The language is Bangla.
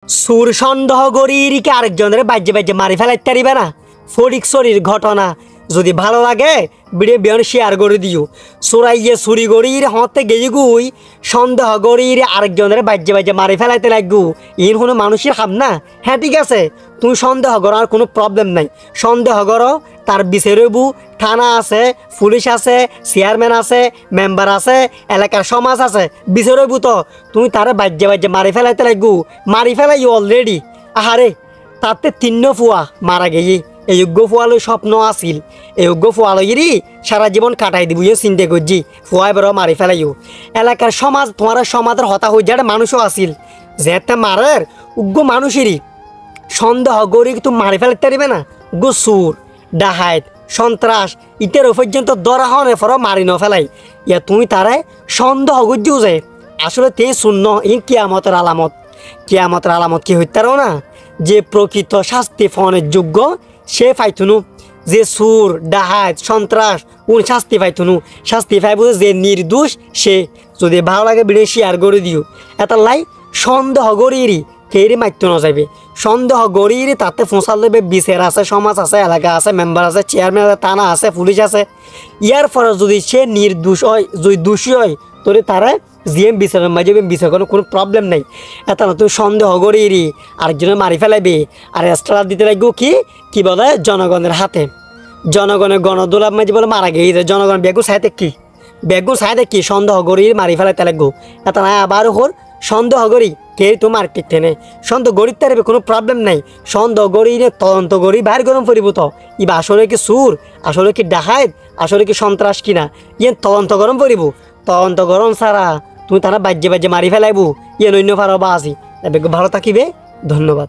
সুর সন্দেহ করিকে আরেকজনের বাজ্যে বাজ্যে মারি ফেলাইতে পারিবে না। ফটিক শরীর ঘটনা যদি ভালো লাগে ভিডিও বিয়ন শেয়ার করে দিও। সুরাইয়ে চুরি করির হতে গেয়ে গুই সন্দেহ করির আরেকজনের বাজ্যে বাজ্যে মারি ফেলাইতে লাগবো, ইন কোনো মানুষের খাম না। হ্যাঁ ঠিক আছে, তুমি সন্দেহ করার কোনো প্রবলেম নাই, সন্দেহ করো, তার বিচারবু থানা আছে, পুলিশ আছে, চেয়ারম্যান আছে, মেম্বার আছে, এলাকার সমাজ আছে, বিচারবু তো তুমি তারা বাজ্যে বাজ্যে মারি ফেলাইতে লাগবো। মারি ফেলাই অলরেডি। আহারে তাতে তিন্ন ফুয়া মারা গেয়ে এই যোগ্য ফুয়ালো স্বপ্ন আসিল, এই যোগ্য ফুয়ালগিরি সারা জীবন কাটাই দিব চিন্তা করছি, ফুয়াই বড় মারি ফেলাইও। এলাকার সমাজ তোমার সমাজের হতা হয়ে যার মানুষও আসিল, যেতে মারের উগ্র মানুষেরই সন্দেহ গরি তুমি মারি ফেলাইতে পারিবে না। উগ্র সুর ডাহাত সন্ত্রাস ইতের পর্যন্ত দরা হনে ফর মারি ন ফেলাই ইয়া তুমি তারে সন্দেহ করছিও যে আসলে তে শূন্য ই কিয়ামতের আলামত। কিয়ামতের আলামত কি হইতারও না, যে প্রকৃত শাস্তি ফনের যোগ্য সে পাইতুনু, যে সুর ডাহাত সন্ত্রাস উনি শাস্তি পাইতুনু, শাস্তি পাইব যে নির্দোষ সে। যদি ভালো লাগে ভিডিও শেয়ার করে দিও। এটা লাই সন্দেহ গরিরি কেড়ে মারতে না যাবে, সন্দেহ গরিরি তাতে ফোঁসাল দেবে, বিচার আছে, সমাজ আছে, এলাকা আছে, মেম্বার আছে, চেয়ারম্যান আছে, থানা আছে, পুলিশ আছে। ইয়ার পরে যদি সে নির্দোষ হয়, যদি দোষী হয় তোরে তারা জিএম বিচারের মাঝে বিচার করার কোনো প্রবলেম নাই। এটা না তুমি সন্দেহ গরিরি আরেকজনের মারি ফেলাইবে আর এক্সট্রা দিতে লাগবো কি বলে জনগণের হাতে। জনগণের গণদোলার মাঝে বলে মারা গিয়ে যায়, জনগণ বেগুন সাইতে কি সন্দেহ গড়ি মারি ফেলাইতে লাগবো। এটা না আবার হোর সন্দেহ গড়ি কে তো মার্কেট টেনে সন্দেহ গড়ির তারবে কোনো প্রবলেম নাই। সন্দেহ গড়ি তদন্ত গড়ি বাইর গরম পড়িব তো ইবা আসলে কি সুর, আসলে কি ডাহাত, আসলে কি সন্ত্রাস কিনা ইয়ে তদন্ত গরম পড়িব। তদন্ত গরম ছাড়া তুমি তারা বাজ্যে বাজ্যে মারি ফেলাইবো ইয়ে অন্য ফারো বা আসি। ভালো থাকিবে, ধন্যবাদ।